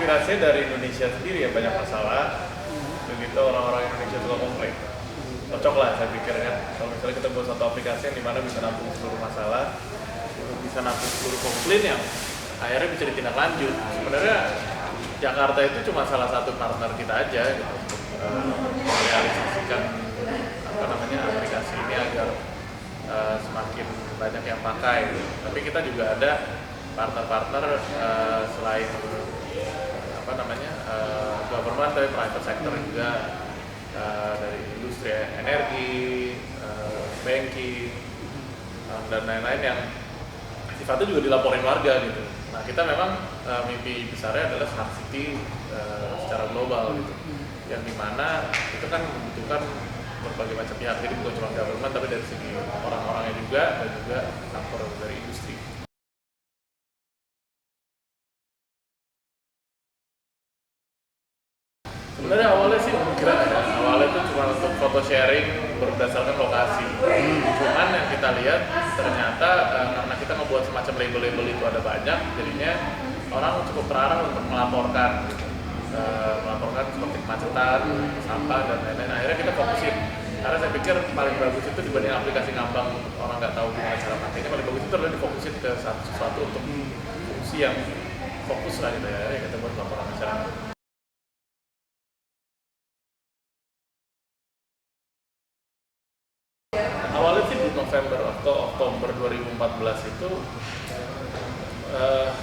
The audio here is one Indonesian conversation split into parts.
inspirasinya dari Indonesia sendiri ya, banyak masalah. Begitu orang-orang Indonesia suka komplain. Cocok lah saya pikir kan. Kalau misalnya kita buat satu aplikasi yang dimana bisa nampung seluruh masalah, bisa nampung seluruh komplain yang akhirnya bisa ditindaklanjut. Sebenarnya Jakarta itu cuma salah satu partner kita aja gitu, untuk merealisasikan aplikasi ini agar semakin banyak yang pakai. Tapi kita juga ada partner-partner selain government, tapi private sector juga, dari industri energi, banking, dan lain-lain yang sifatnya juga dilaporin warga gitu. Nah kita memang mimpi besarnya adalah smart city secara global gitu, yang dimana itu kan membutuhkan berbagai macam pihak, jadi bukan cuma government tapi dari segi orang-orangnya juga, dan juga faktor dari industri. Sebenarnya awalnya sih enggak ya, awalnya itu cuma untuk foto sharing berdasarkan lokasi. Cuman yang kita lihat ternyata karena kita ngebuat semacam label-label itu ada banyak, jadinya orang cukup terarah untuk melaporkan gitu. Melaporkan seperti kemacetan, sampah, dan lain-lain. Akhirnya kita fokusin, karena saya pikir paling bagus itu dibanding aplikasi ngambang orang nggak tahu gimana cara pakainya, paling bagus itu adalah difokusin ke sesuatu untuk fungsi yang fokus lah gitu ya, kita buat laporan masyarakat. Awalnya sih di November atau Oktober 2014 itu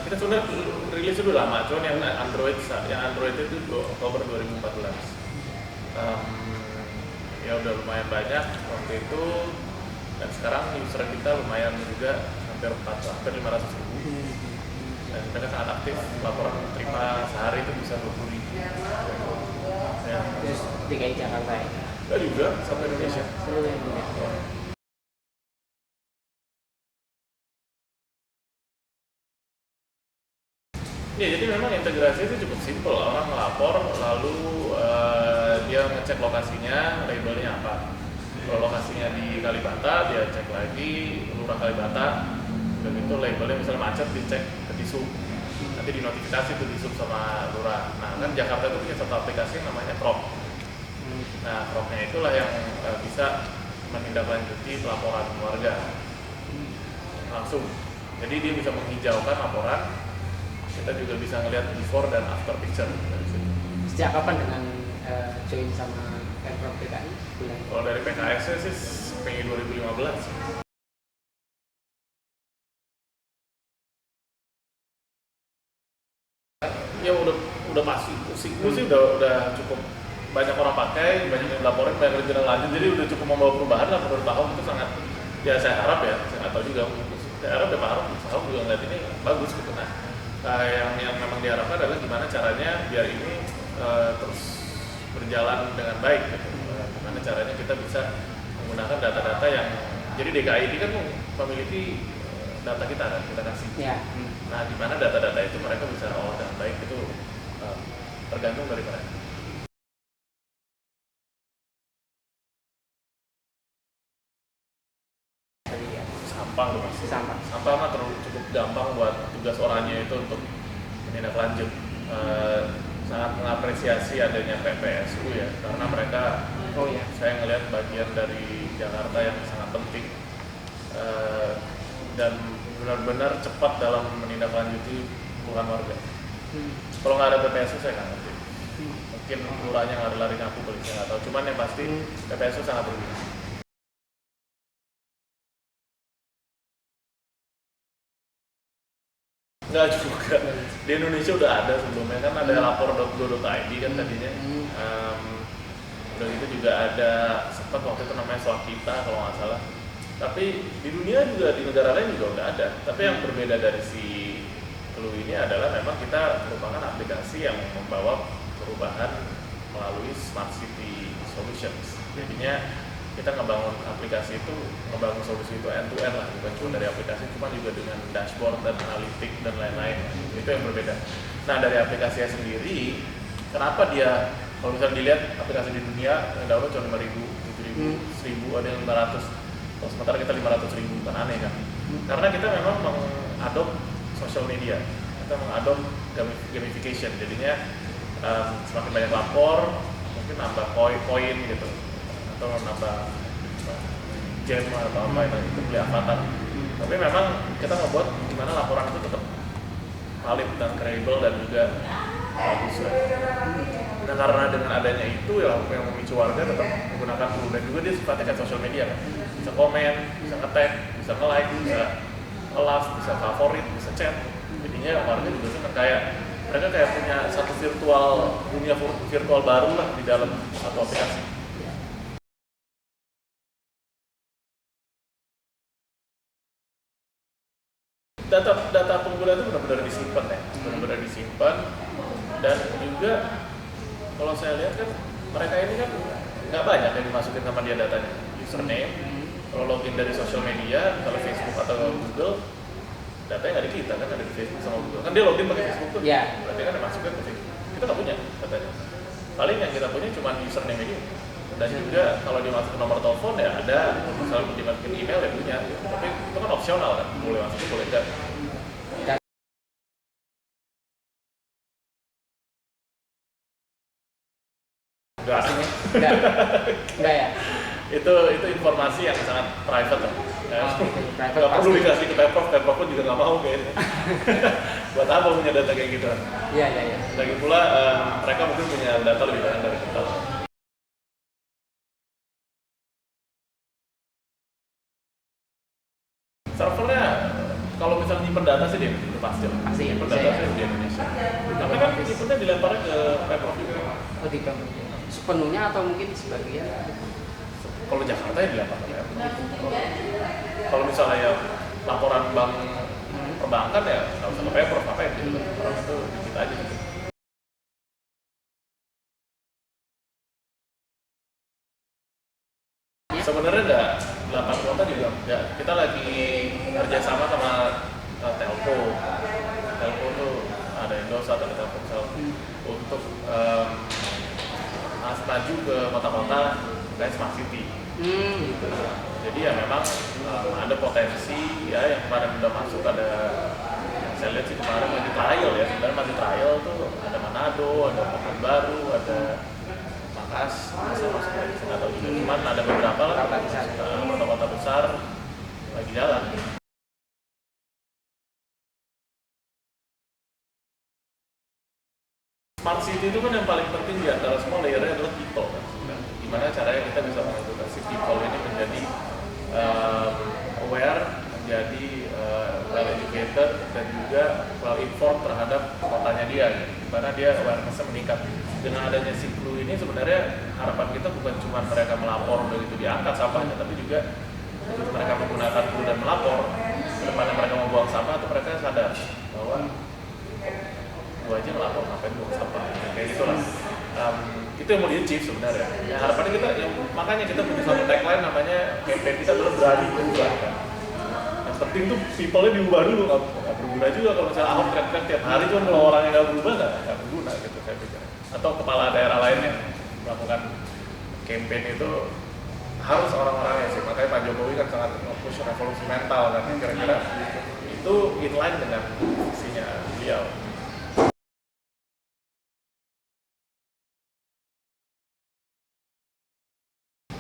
kita sebenarnya rilis itu lama, cuman yang Android itu Oktober 2014. Ya udah lumayan banyak waktu itu, dan sekarang user kita lumayan juga, hampir 500 ribu, dan mereka sangat aktif, laporan terima sehari itu bisa 20 ribu ya. Terus DKI Jakarta ya? Enggak juga, sampai Indonesia. Seluruh Indonesia. Ya, jadi memang integrasi itu cukup simpel. Orang melapor, lalu dia ngecek lokasinya, labelnya apa. Kalau lokasinya di Kalibata, dia cek lagi Lurah Kalibata, dan itu labelnya misalnya macet, dicek ke Disub. Nanti dinotifikasi tuh Disub sama Lurah. Nah kan Jakarta itu punya satu aplikasi yang namanya Krop. Nah Kropnya itulah yang bisa menindaklanjuti pelaporan warga langsung. Jadi dia bisa menghijaukan laporan. Kita juga bisa ngelihat before dan after picture dari situ. Sejak kapan dengan join sama Pemprov DKI? Kalau dari PKS sih Mei 2015. Ya udah pasti sih udah cukup banyak orang pakai, banyak yang laporin, banyak yang lanjut, jadi udah cukup membawa perubahan lah menurut Pak Ahok. Itu sangat, ya saya harap ya, saya nggak tahu juga, saya harap ya Pak Ahok juga ngeliat ini bagus gitu. Nah yang memang diharapkan adalah gimana caranya biar ini terus berjalan dengan baik gitu. Gimana caranya kita bisa menggunakan data-data yang, jadi DKI ini kan memiliki data kita kan, kita kasih ya. Nah di mana data-data itu mereka bisa olah dengan baik, itu tergantung dari mereka. Sampah mah cukup gampang buat tugas orangnya itu untuk menindaklanjut. Sangat mengapresiasi adanya PPSU ya, karena mereka saya ngelihat bagian dari Jakarta yang sangat penting, dan benar-benar cepat dalam menindaklanjuti keluhan warga. Kalau nggak ada PPSU saya nggak ngerti, mungkin lurahnya lari-lari ngaku kali, saya nggak tahu, cuman yang pasti PPSU sangat berguna. Nggak juga, di Indonesia udah ada sebelumnya kan, ada lapor.go.id kan tadinya. Udah itu juga ada sempat waktu itu namanya Swakita kalau nggak salah. Tapi di dunia juga, di negara lain juga udah ada. Tapi yang berbeda dari si Clue ini adalah memang kita merupakan aplikasi yang membawa perubahan melalui Smart City Solutions. Jadinya kita ngebangun aplikasi itu, ngebangun solusi itu end to end lah, bukan cuma dari aplikasi, cuma juga dengan dashboard dan analitik dan lain-lain. Itu yang berbeda. Nah dari aplikasinya sendiri, kenapa dia, kalau misalnya dilihat aplikasi di dunia yang download cuma 5.000, 7.000, 1.000, ada yang 500, sementara kita 500.000, kan aneh kan? Karena kita memang mengadop social media, kita mengadop gamification, jadinya semakin banyak lapor mungkin nambah poin gitu atau nambah gem atau apa itu beli avatar. Tapi memang kita ngebuat gimana laporan itu tetap valid dan kredibel dan juga bagus. Nah karena dengan adanya itu ya yang memicu warga tetap menggunakan tool, dan juga dia sifatnya kayak social media kan, bisa komen, bisa nge-tag, bisa nge-like, bisa nge-love, bisa favorit, bisa chat. Jadinya warga juga senang, kayak mereka kayak punya satu dunia virtual baru lah di dalam satu aplikasi. Data pengguna itu benar-benar disimpan ya, benar-benar disimpan. Dan juga kalau saya lihat kan mereka ini kan nggak banyak yang dimasukin sama dia datanya, username, kalau login dari sosial media, misalnya Facebook atau Google, datanya nggak di kita kan, ada di Facebook sama Google. Kan dia login pakai Facebook tuh, berarti kan yang masuknya ke Facebook. Kita nggak punya datanya. Paling yang kita punya cuma username ini. Dan juga kalau dimasukin nomor telepon ya ada, misalnya dimasukin email ya punya, tapi itu kan opsional kan, boleh masukin boleh enggak. Enggak ya? Itu informasi yang sangat private lah. Nggak perlu dikasih ke Pemprov pun juga nggak mau kayaknya. Buat apa punya data kayak gitu? Iya. Lagi pula mereka mungkin punya data lebih banyak dari kita. Servernya kalau misalnya nyimpen data sih dia itu pasti nyimpen data sih di Indonesia. Tapi kan nyimpennya dilemparin ke Pemprov juga. Oh, di Pemprov. Sepenuhnya atau mungkin sebagian? Kalau Jakarta ya dilempar ke Pemprov. Kalau misalnya ya laporan bank perbankan ya nggak usah ke Pemprov, apa ya gitu. Orang itu dikit aja gitu. Sebenarnya enggak, 8 kota juga enggak. Kita lagi kerjasama sama Telco. Telco tuh ada Indosat, ada Telkomsel untuk maju ke kota-kota kayak smart city. Gitu. Jadi ya memang ada potensi ya yang kemarin udah masuk, ada yang saya lihat sih kemarin lagi trial ya, sebenarnya masih trial tuh ada Manado, ada Pekanbaru, ada masih masuk lagi, saya nggak tahu juga. Cuman ada beberapa lah kota-kota besar lagi jalan. Smart city itu kan yang paling penting di antara semua layernya adalah people kan. Gimana caranya kita bisa mengedukasi people ini menjadi aware, menjadi well educated dan juga well informed terhadap kotanya dia. Gimana dia awareness-nya meningkat. Dengan adanya si Clue ini sebenarnya harapan kita bukan cuma mereka melapor begitu diangkat sampahnya, tapi juga begitu mereka menggunakan Clue dan melapor, kedepannya mereka mau buang sampah atau mereka sadar bahwa gua aja ngelapor ngapain buang sampah kayak gitu lah. Itu yang mau di-achieve sebenarnya. Ya, harapannya kita, makanya kita punya satu tagline namanya campaign kita adalah berani berubah kan. Yang penting tuh people-nya diubah dulu, nggak berguna juga kalau misalnya Ahok teriak-teriak tiap hari, cuma kalau orangnya nggak berubah nggak berguna gitu saya pikir. Atau kepala daerah lainnya melakukan campaign itu harus orang-orangnya sih. Makanya Pak Jokowi kan sangat push revolusi mental kan, kira-kira itu inline dengan visinya beliau.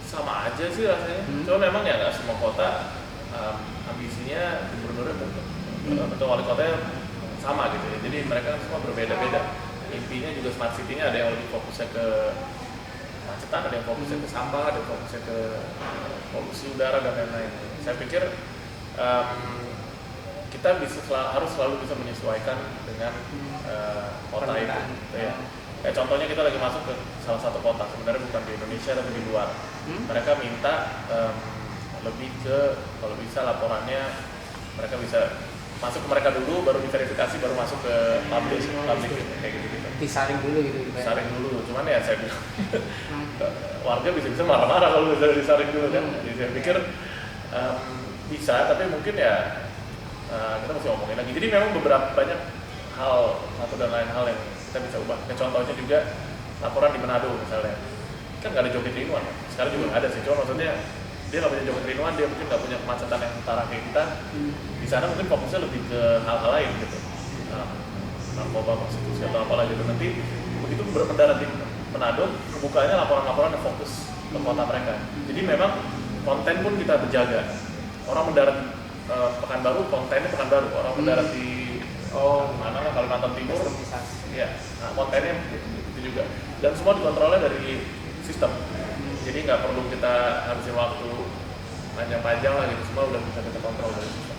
Sama aja sih rasanya, cuma memang ya nggak semua kota ambisinya gubernurnya atau wali kotanya sama gitu ya, jadi mereka semua berbeda-beda. Intinya juga smart city-nya ada yang lebih fokusnya ke macetan, ada yang fokusnya ke sampah, ada yang fokusnya ke polusi udara dan lain-lain. Saya pikir kita harus selalu bisa menyesuaikan dengan kota itu gitu ya. Kayak contohnya kita lagi masuk ke salah satu kota, sebenarnya bukan di Indonesia tapi di luar. Mereka minta lebih ke, kalau bisa laporannya mereka bisa masuk ke mereka dulu, baru diverifikasi, baru masuk ke publik kayak gitu. Disaring dulu gitu. Disaring dulu, cuman ya saya bilang warga bisa marah-marah kalau misalnya disaring dulu kan. Jadi saya pikir bisa, tapi mungkin ya kita mesti ngomongin lagi. Jadi memang banyak hal, satu dan lain hal yang kita bisa ubah. Contohnya juga laporan di Manado misalnya, kan nggak ada joget rinuan, sekarang juga nggak ada sih, cuma maksudnya dia nggak punya joget rinuan, dia mungkin nggak punya kemacetan yang parah kayak kita. Di sana mungkin fokusnya lebih ke hal-hal lain gitu. narkoba, prostitusi atau apalah gitu. Nanti begitu mendarat di Manado, kebukanya laporan-laporan yang fokus ke kota mereka. Jadi memang konten pun kita berjaga. Orang mendarat Pekanbaru, kontennya Pekanbaru. Orang mendarat di mana lah, Kalimantan Timur, ya, nah, kontennya itu juga. Dan semua dikontrolnya dari sistem. Jadi nggak perlu kita habisin waktu panjang-panjang lah gitu, semua udah bisa kita kontrol dari sistem.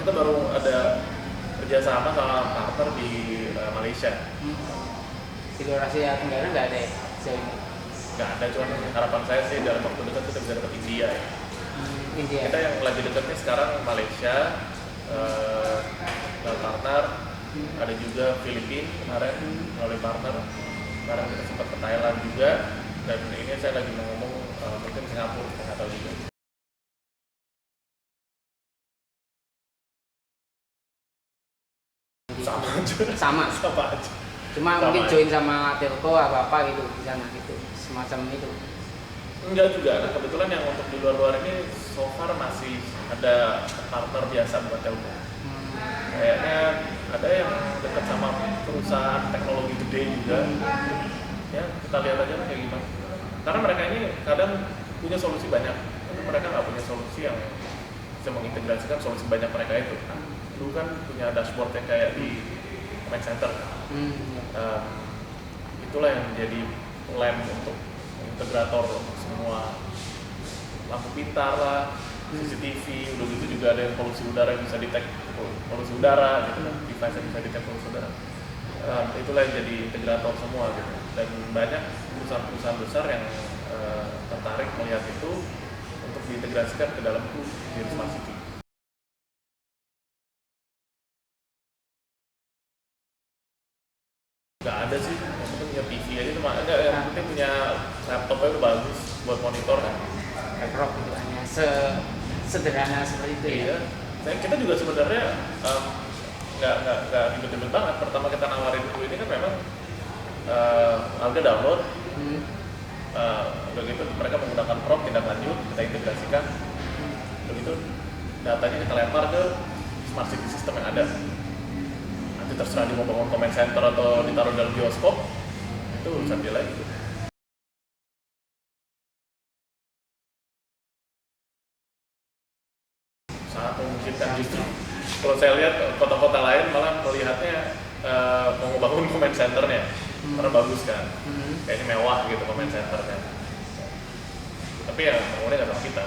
Kita baru ada kerjasama sama partner di Malaysia. Di luar Asia Tenggara nggak ada ya? Nggak ada, cuman harapan saya sih dalam waktu dekat kita bisa dapat India ya. India. Kita yang lagi dekatnya sekarang Malaysia, partner, ada juga Filipina kemarin melalui partner. Sekarang kita sempat ke Thailand juga, dan ini saya lagi mau ngomong mungkin Singapura, saya nggak tahu juga. Sama aja. Cuma Sama mungkin aja. join sama telco apa gitu di sana gitu, semacam itu. Enggak juga, nah kebetulan yang untuk di luar-luar ini so far masih ada partner biasa buat telco. Kayaknya ada yang dekat sama perusahaan teknologi gede juga. Ya, kita lihat aja kayak gimana. Karena mereka ini kadang punya solusi banyak, tapi mereka nggak punya solusi yang bisa mengintegrasikan solusi banyak mereka itu. Nah, dulu kan punya dashboard yang kayak di command center. Itulah yang jadi lem untuk integrator semua lampu pintar lah, CCTV, udah gitu juga ada yang polusi udara yang bisa detect polusi udara gitu kan, device yang bisa detect polusi udara. Itulah yang jadi integrator semua gitu. Dan banyak perusahaan-perusahaan besar yang tertarik melihat itu untuk diintegrasikan ke dalam di Smart City. Nggak ada sih, yang penting punya TV aja cuma enggak, yang penting punya laptopnya udah bagus buat monitor kan. Laptop gitu hanya sederhana seperti itu ya. Iya, dan kita juga sebenarnya nggak ribet-ribet banget. Pertama kita nawarin dulu ini kan memang harga download, udah gitu mereka menggunakan prop tindak lanjut, kita integrasikan, udah gitu datanya kita lempar ke smart city system yang ada. Nanti terserah dia mau bangun comment center atau ditaruh dalam bioskop, itu urusan dia lagi. Sangat memungkinkan justru. Kalau saya lihat kota-kota lain malah melihatnya mau ngebangun comment centernya, karena bagus kan, kayaknya mewah gitu comment centernya. Tapi ya bangunnya nggak sama kita,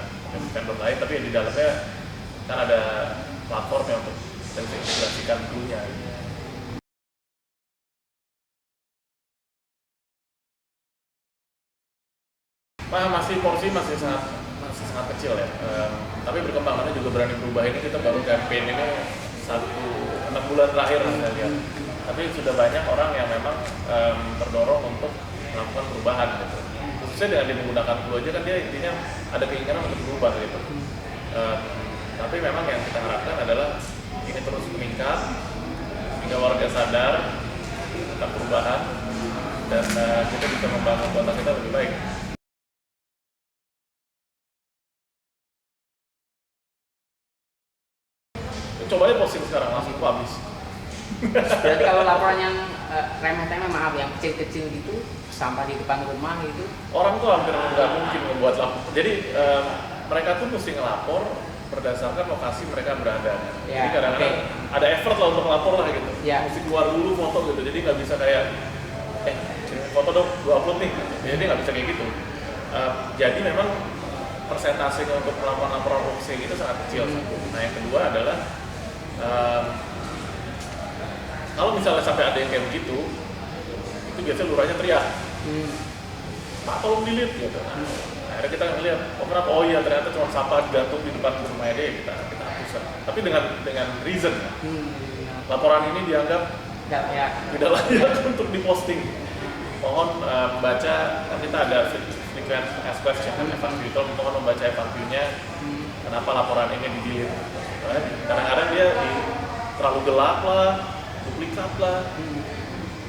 vendor lain, tapi di dalamnya kan ada platform yang untuk integrasikan dulunya. Gitu. Masih porsi masih sangat kecil ya, tapi berkembang, karena juga berani berubah. Ini kita baru campaign ini 6 bulan terakhir saya lihat, tapi sudah banyak orang yang memang terdorong untuk melakukan perubahan gitu. Khususnya dengan dia menggunakan Clue aja kan dia intinya ada keinginan untuk berubah gitu. Tapi memang yang kita harapkan adalah ini terus meningkat hingga warga sadar tentang perubahan dan kita bisa membangun kota kita lebih baik. Coba aja posting sekarang, langsung habis. Berarti kalau laporan yang remeh-temeh, maaf, yang kecil-kecil gitu, sampah di depan rumah gitu, orang tuh hampir nggak mungkin membuat lapor. Jadi mereka tuh mesti ngelapor berdasarkan lokasi mereka berada. Ya, jadi kadang-kadang ada effort lah untuk ngelapor lah gitu. Ya. Mesti keluar dulu foto gitu. Jadi nggak bisa kayak foto dong, gua upload nih. Jadi nggak bisa kayak gitu. Jadi memang persentasenya untuk melakukan laporan hoaxing itu sangat kecil. Nah yang kedua adalah kalau misalnya sampai ada yang kayak begitu, itu biasanya lurahnya teriak, Pak tolong delete gitu. Nah, akhirnya kita ngeliat, kenapa? Oh iya ternyata cuma sampah gantung di depan rumahnya dia, kita hapuskan. Tapi dengan reason, laporan ini dianggap tidak layak untuk diposting. Mohon membaca, kan kita ada frequent ask question kan, FAQ, mohon membaca FAQ-nya, kenapa laporan ini di-delete. Kadang-kadang dia terlalu gelap lah, duplikat lah,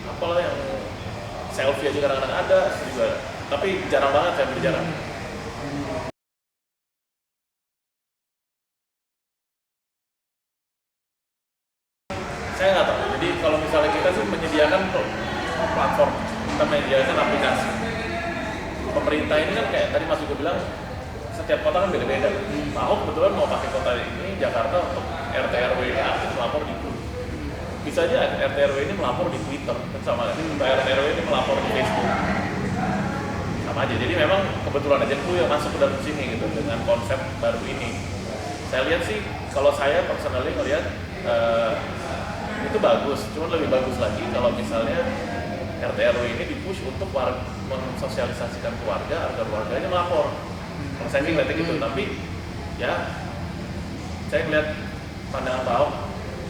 apalah yang selfie aja kadang-kadang ada juga, tapi jarang banget saya berbicara. platform, kita menyediakan aplikasi. Pemerintah ini kan kayak tadi Mas juga bilang, setiap kota kan beda-beda. Pak Ahok kebetulan mau pakai kota ini, Jakarta, untuk RT RW ini aktif melapor di Google. Bisa aja RT RW ini melapor di Twitter, kan sama kan? RT RW ini melapor di Facebook. Sama aja, jadi memang kebetulan aja itu yang masuk ke dalam sini gitu, dengan konsep baru ini. Saya lihat sih, kalau saya personally ngelihat itu bagus, cuman lebih bagus lagi kalau misalnya RT RW ini dipush untuk mensosialisasikan keluarga agar warganya melapor. Kalau saya sih ngeliatnya gitu, tapi ya saya ngeliat pandangan Pak Ahok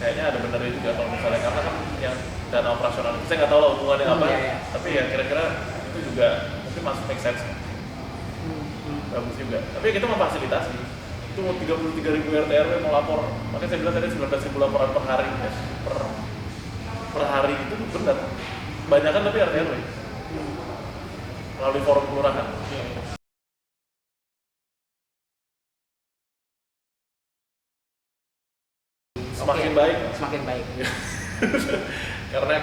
kayaknya ada benernya juga kalau misalnya, karena kan yang dana operasional saya nggak tahu lah hubungannya apa, tapi ya kira-kira itu juga mungkin masuk make sense. Bagus juga, tapi kita memfasilitasi itu 33.000 RT RW mau lapor, makanya saya bilang tadi 19.000 laporan per hari ya. per hari itu benar banyak kan, tapi RT RW melalui forum kelurahan. Semakin baik karena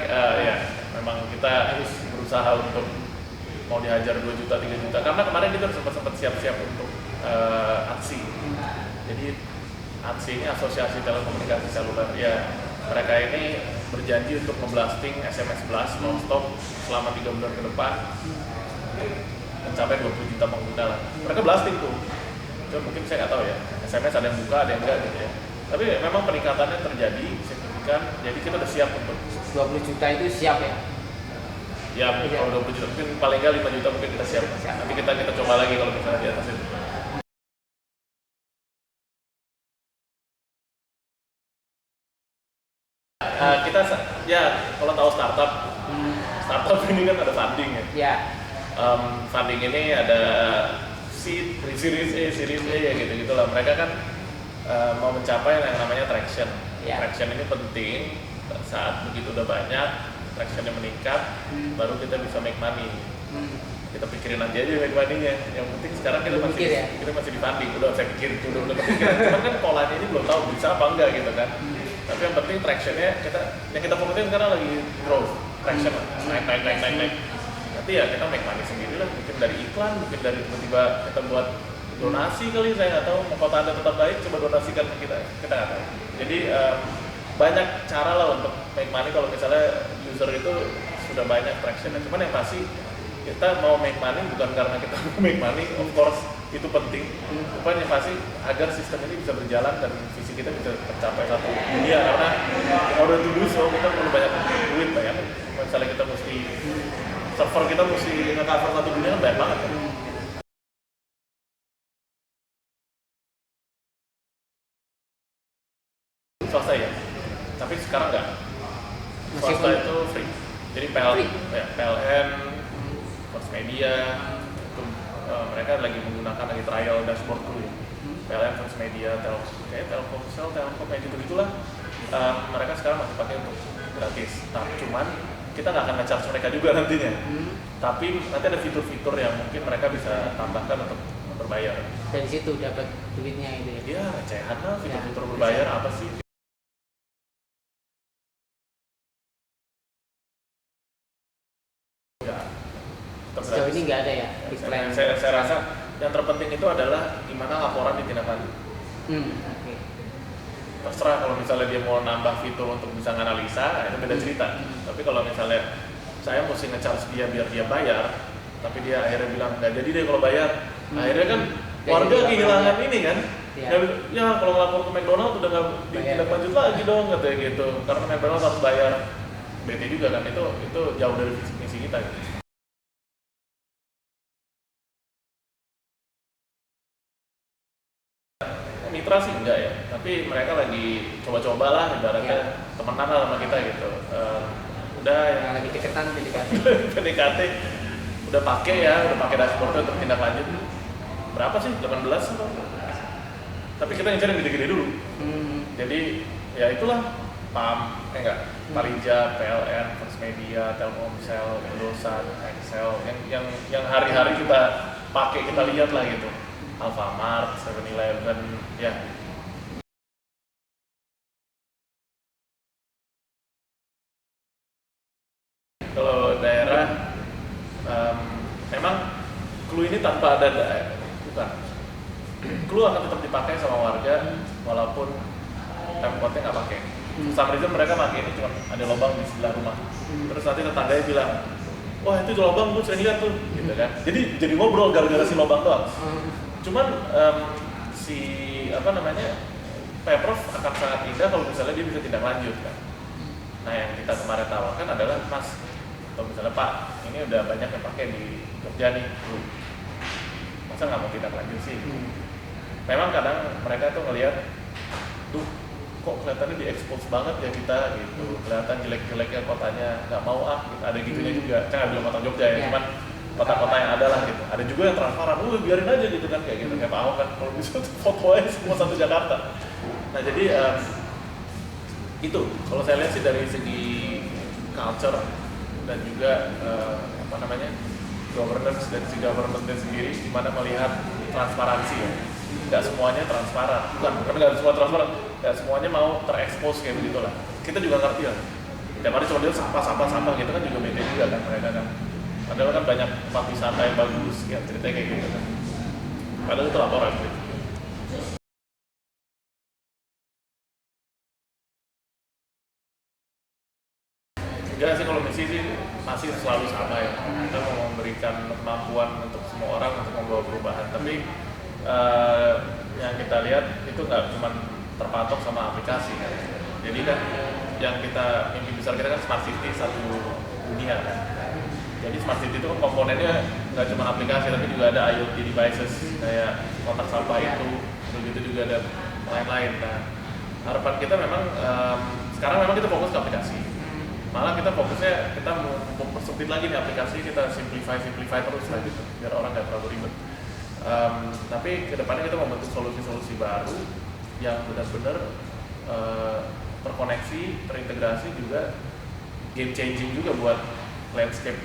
ya memang kita harus berusaha untuk mau dihajar 2 juta 3 juta, karena kemarin kita sempat siap-siap untuk aksi. Jadi aksi ini Asosiasi Telekomunikasi Seluler ya, mereka ini berjanji untuk ngeblasting SMS blast non-stop selama 3 bulan ke depan, mencapai 20 juta pengguna lah. Mereka blasting tuh, cuma mungkin saya nggak tahu ya, SMS ada yang buka ada yang enggak gitu ya. Tapi memang peningkatannya terjadi signifikan, jadi kita udah siap untuk 20 juta itu siap ya? Ya, kalau 20 juta, mungkin paling nggak 5 juta mungkin kita siap. Nanti kita coba lagi kalau misalnya di atas itu. Kita ya kalau tahu startup ini kan ada funding ya. Ya. Funding ini ada seed, series A, series B ya gitu-gitu lah. Mereka kan mau mencapai yang namanya traction. Traction ini penting saat begitu udah banyak, tractionnya meningkat, baru kita bisa make money. Kita pikirin nanti aja make money-nya. Yang penting sekarang kita masih di funding. Udah saya pikirin, udah kepikiran. Cuman kan polanya ini belum tahu bisa apa enggak gitu kan. Tapi yang penting tractionnya yang kita fokusin sekarang lagi growth, traction naik. Nanti ya kita make money sendiri lah, mungkin dari iklan, mungkin dari tiba-tiba kita buat donasi kali, saya nggak tahu. Mau kota Anda tetap baik, coba donasikan ke kita nggak tahu. Jadi banyak cara lah untuk make money kalau misalnya user itu sudah banyak traction. Cuman yang pasti kita mau make money bukan karena kita mau make money, of course itu penting. Cuman yang pasti agar sistem ini bisa berjalan dan visi kita bisa tercapai satu dunia, karena order to do so kita perlu banyak duit banyak. Misalnya kita mesti server kita mesti nge-cover satu dunia kan banyak banget kan. Swasta ya, tapi sekarang nggak. Swasta itu free. Jadi PLN, First Media, itu mereka lagi menggunakan lagi trial dashboard dulu. PLN, First Media, Telkomsel, Telkom, kayak gitu-gitulah. Mereka sekarang masih pakai untuk gratis. Nah, cuman kita nggak akan nge-charge mereka juga nantinya. Tapi nanti ada fitur-fitur yang mungkin mereka bisa tambahkan untuk berbayar. Dari situ dapat duitnya itu ya? Iya, recehan lah fitur-fitur berbayar apa sih? Sejauh ini nggak ada ya? Saya rasa yang terpenting itu adalah gimana laporan ditindaklanjuti. Terserah kalau misalnya dia mau nambah fitur untuk bisa nganalisa, itu beda cerita. Tapi kalau misalnya saya mesti nge-charge dia biar dia bayar, tapi dia akhirnya bilang nggak jadi deh kalau bayar, akhirnya kan warga kehilangan ini kan. Ya kalau ngelapor ke McDonald udah nggak ditindaklanjut lagi dong katanya gitu, karena McDonald harus bayar. BT juga kan, itu jauh dari misi kita gitu. Mitra sih enggak ya, tapi mereka lagi coba-coba lah, ibaratnya temenan lah sama kita gitu. Udah yang lagi deketan PDKT udah pakai dashboard untuk tindak lanjut. Berapa sih? 18 atau? Tapi kita ngejar yang gede-gede dulu. Jadi ya itulah Parija, PLN, First Media, Telkomsel, Indosat, Excel, yang hari-hari kita pakai, kita lihat lah gitu. Alfamart, 7-Eleven, ya. Kalau clue ini tanpa ada bukan. Clue akan tetap dipakai sama warga walaupun Pemkotnya nggak pakai. Some reason mereka pakai ini cuma ada lubang di sebelah rumah. Terus nanti tetangganya bilang, wah itu lubang gue sering lihat tuh, gitu kan. Jadi ngobrol gara-gara si lubang doang. Cuman Pemprov akan sangat indah kalau misalnya dia bisa tindak lanjut kan. Nah yang kita kemarin tawarkan adalah Mas, atau misalnya Pak, ini udah banyak yang pakai di Jogja nih, masa nggak mau tindak lanjut sih? Memang kadang mereka tuh ngelihat, tuh kok kelihatannya diekspos banget ya kita gitu, kelihatan jelek-jeleknya kotanya, nggak mau gitu. Ada gitunya juga, saya nggak bilang kota Jogja ya, cuman kota-kota yang ada lah gitu. Ada juga yang transparan, biarin aja gitu kan kayak gitu, kayak Pak Ahok kan, kalau bisa foto aja semua satu Jakarta. Nah jadi itu, kalau saya lihat sih dari segi culture dan juga governance dan si government sendiri, gimana melihat transparansi ya. Nggak semuanya transparan, bukan nggak semua transparan, nggak semuanya mau terekspos kayak begitulah. Kita juga ngerti lah. Tiap hari cuma dia sampah gitu kan juga beda juga kan mereka kan. Padahal kan banyak tempat wisata yang bagus, ya ceritanya kayak gitu kan. Padahal itu laporan gitu. Enggak sih, kalau misi sih masih selalu sama ya. Kita mau memberikan kemampuan untuk semua orang untuk membawa perubahan. Tapi yang kita lihat itu nggak cuma terpatok sama aplikasi kan. Jadi kan yang kita mimpi besar kita kan smart city satu dunia kan. Jadi smart city itu kan komponennya nggak cuma aplikasi tapi juga ada IoT devices kayak kotak sampah itu, begitu juga ada lain-lain. Nah harapan kita memang sekarang memang kita fokus ke aplikasi. Malah kita fokusnya kita mau mempersempit lagi nih aplikasi, kita simplify terus lah gitu biar orang nggak terlalu ribet. Tapi kedepannya kita membentuk solusi-solusi baru yang benar-benar terkoneksi, terintegrasi juga, game changing juga buat landscape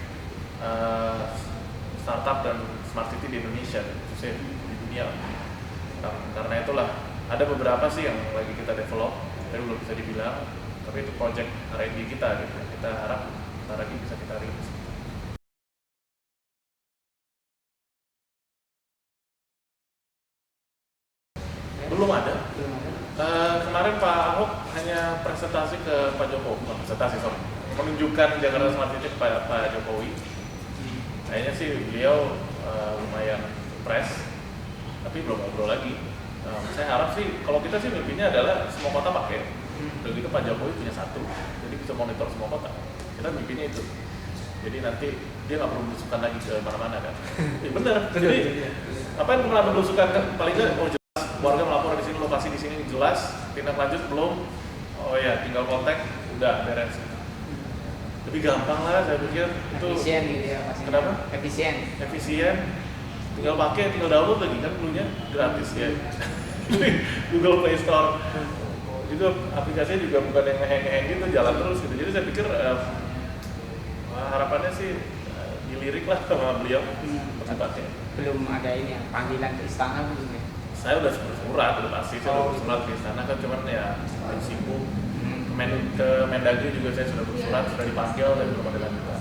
startup dan smart city di Indonesia, khususnya di dunia. Karena itulah ada beberapa sih yang lagi kita develop, tapi belum bisa dibilang, tapi itu project R&D kita gitu. Kita harap ntar lagi bisa kita rilis. Belum ada. Kemarin Pak Ahok hanya presentasi ke Pak Jokowi, bukan presentasi, menunjukkan Jakarta Smart City kepada Pak Jokowi. Kayaknya sih beliau lumayan impress, tapi belum ngobrol lagi. Saya harap sih, kalau kita sih mimpinya adalah semua kota pakai. Udah gitu Pak Jokowi punya satu, jadi bisa monitor semua kota. Kita mimpinya itu. Jadi nanti dia nggak perlu belusukan lagi ke mana-mana kan. Ya, bener. Jadi apa yang pernah belusukan kan? Paling nggak warga melapor di sini, lokasi di sini jelas, tindak lanjut belum, oh ya tinggal kontak, udah beres. Lebih gampang lah saya pikir itu. Efisien gitu ya Mas. Kenapa? Efisien. Tinggal pakai, tinggal download lagi kan dulunya gratis ya. Google Play Store. Juga aplikasinya juga bukan yang hang-hang gitu, jalan terus gitu. Jadi saya pikir harapannya sih dilirik lah sama beliau tempatnya. Belum ada ini ya, panggilan ke istana belum ya? Saya udah bersurat, udah pasti saya udah bersurat ke istana kan, cuman ya sibuk. Ke Mendagri juga saya sudah bersurat, sudah dipanggil dan belum ada lanjutan.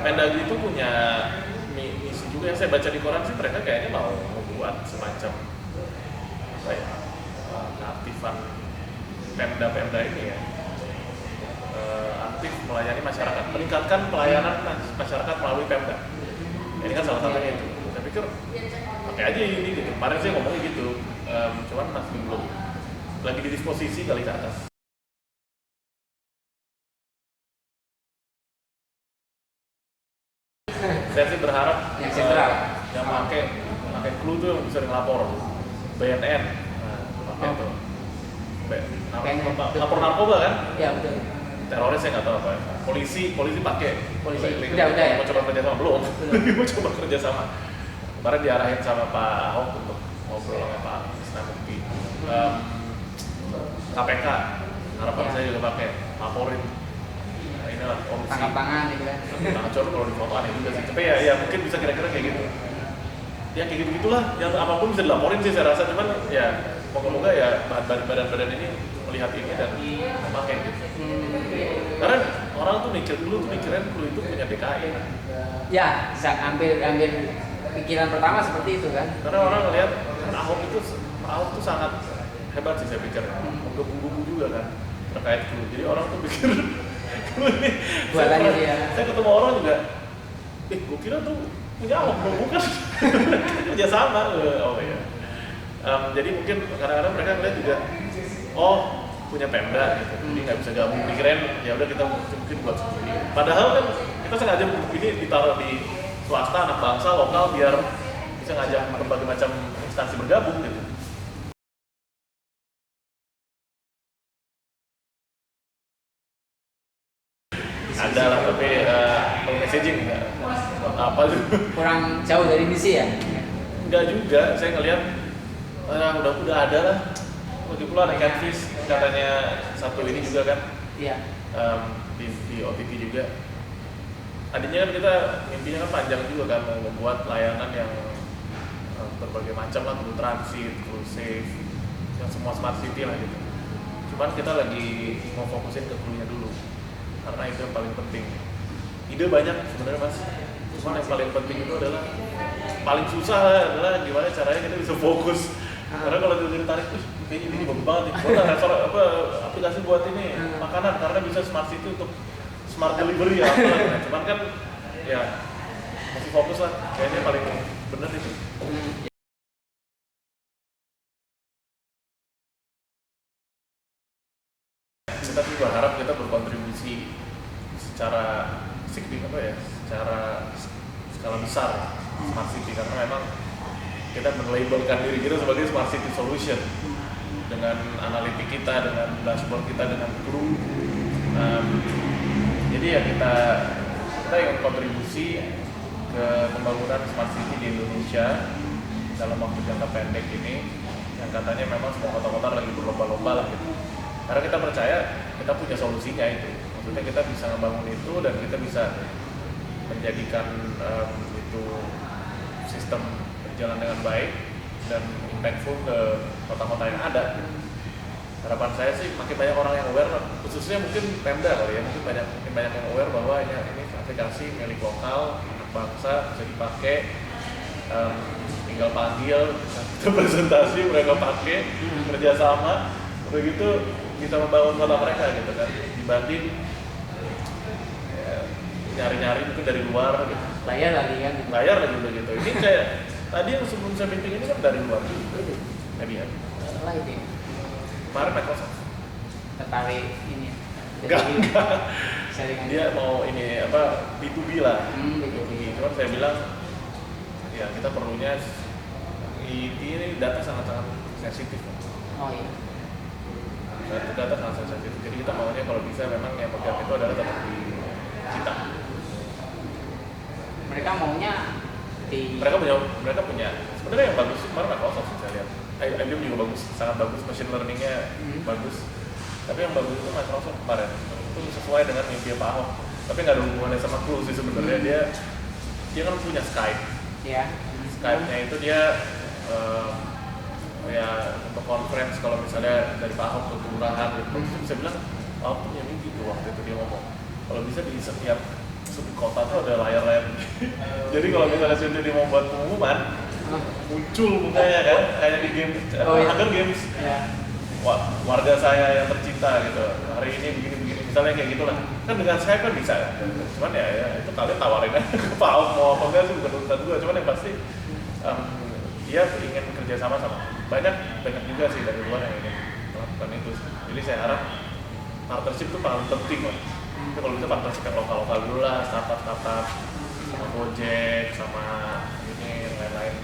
Mendagri itu punya misi juga yang saya baca di koran sih, mereka kayaknya mau membuat semacam aktifan Pemda ini ya, aktif melayani masyarakat, meningkatkan pelayanan masyarakat melalui Pemda. Ini kan salah satunya itu. Saya pikir pakai aja ini gitu. Kemarin saya ngomongnya gitu, cuman masih belum lagi di disposisi kali ke atas. Saya sih berharap yang sentral, yang pakai clue tuh yang bisa ngelapor BNN, pakai tuh. Lapor narkoba kan? Iya betul. Teroris saya nggak tahu apa. Polisi pakai. Polisi udah ya. Mau coba kerja sama belum? Mau coba kerja sama. Kemarin diarahin sama Pak Ahok untuk ngobrol sama Pak Isna Mukti. KPK, harapan saya juga pakai laporin. Nah, inilah korupsi. Tangkap tangan gitu kan. Tangkap tangan kalau di foto aneh juga sih. Tapi ya mungkin bisa kira-kira kayak gitu. Ya kayak gitu-gitulah. Yang apapun bisa dilaporin sih saya rasa, cuman ya moga-moga ya badan-badan ini melihat ini dan memakai gitu. Karena orang tuh mikirin Clue itu punya DKI. Ya, ambil pikiran pertama seperti itu kan. Karena orang ngelihat kan Ahok tuh sangat hebat sih saya pikir. Menggebu-gebu juga kan terkait Clue. Jadi orang tuh pikir Clue ini. Saya ketemu orang juga, gue kira tuh punya Ahok, bukan? Kerja sama. Oh iya. Jadi mungkin kadang-kadang mereka ngeliat juga, oh punya Pemda gitu, jadi nggak bisa gabung, pikirin ya udah kita mungkin buat sendiri. Padahal kan kita sengaja buku ini ditaruh di swasta, anak bangsa, lokal biar bisa ngajak berbagai macam instansi bergabung gitu. Ada lah, tapi kalau messaging nggak apa tuh. Kurang jauh dari misi ya? Enggak juga, saya ngeliat udah ada lah. Lagi pula ada Catfish, katanya satu ini juga kan. Iya. Di OTT juga. Tadinya kan kita mimpinya kan panjang juga kan, mau membuat layanan yang berbagai macam lah, Clue Transit, Clue Safe, yang semua smart city lah gitu. Cuman kita lagi mau fokusin ke Clue-nya dulu, karena itu yang paling penting. Ide banyak sebenarnya Mas, cuman yang paling penting itu adalah paling susah adalah gimana caranya kita bisa fokus. Karena kalau ditarik, kayaknya ini bagus banget nih. Aplikasi buat ini makanan karena bisa smart city untuk smart delivery ya. Cuman kan ya masih fokus lah. Kayaknya paling bener itu. Kita sih berharap kita berkontribusi secara secara skala besar smart city, karena memang kita melabelkan diri kita sebagai smart city solution dengan analitik kita, dengan dashboard kita, dengan Clue. Jadi ya kita ingin kontribusi ke pembangunan smart city di Indonesia dalam waktu jangka pendek ini, yang katanya memang semua kota-kota lagi berlomba-lomba lah gitu. Karena kita percaya kita punya solusinya itu. Maksudnya kita bisa membangun itu dan kita bisa menjadikan itu sistem berjalan dengan baik dan impactful ke kota-kota yang ada. Harapan saya sih makin banyak orang yang aware, khususnya mungkin Pemda kali ya, mungkin banyak yang aware bahwa ini aplikasi milik lokal, anak bangsa, bisa dipakai, tinggal panggil, kita presentasi mereka pakai, kerjasama, begitu bisa membangun kota mereka gitu kan, dibanding nyari-nyari mungkin dari luar gitu. Layar lagi kan? Layar lagi udah gitu. Ini kayak tadi yang sebelum saya meeting ini kan dari luar juga. Tadi ya. Live ya? Kemarin Microsoft. Tertarik ini. Enggak. Saringan. Dia mau ini apa B2B lah. B2B. Cuman saya bilang ya kita perlunya ini data sangat-sangat sensitif. Oh iya. Data sangat sensitif. Jadi kita maunya kalau bisa memang yang pegang itu adalah tetap di kita. Mereka maunya mereka punya sebenarnya yang bagus kemarin Microsoft sih saya lihat. IBM juga bagus, sangat bagus, machine learning-nya bagus. Tapi yang bagus itu Microsoft kemarin. Itu sesuai dengan mimpi Pak Ahok. Tapi nggak ada hubungannya sama Clue sih sebenarnya. Dia kan punya Skype. Iya. Skype-nya itu dia ya untuk conference kalau misalnya dari Pak Ahok ke kelurahan gitu. Bisa bilang Ahok punya mimpi tuh waktu itu dia ngomong. Kalau bisa di setiap kota tuh ada layar-layar. Jadi kalau misalnya dia mau buat pengumuman, muncul mukanya kan, kayak di game Hunger Games. Ya. Warga saya yang tercinta gitu. Hari ini begini-begini, misalnya kayak gitulah. Kan dengan Skype kan bisa. Cuman ya itu kalian tawarin aja ke Pak Ahok mau apa enggak sih, bukan urusan gue. Cuman yang pasti dia ingin kerjasama sama banyak juga sih dari luar yang ingin melakukan itu. Jadi saya harap partnership itu paling penting loh. Itu kalau bisa partnership yang lokal-lokal dulu lah, startup sama Gojek sama ini yang lain-lain.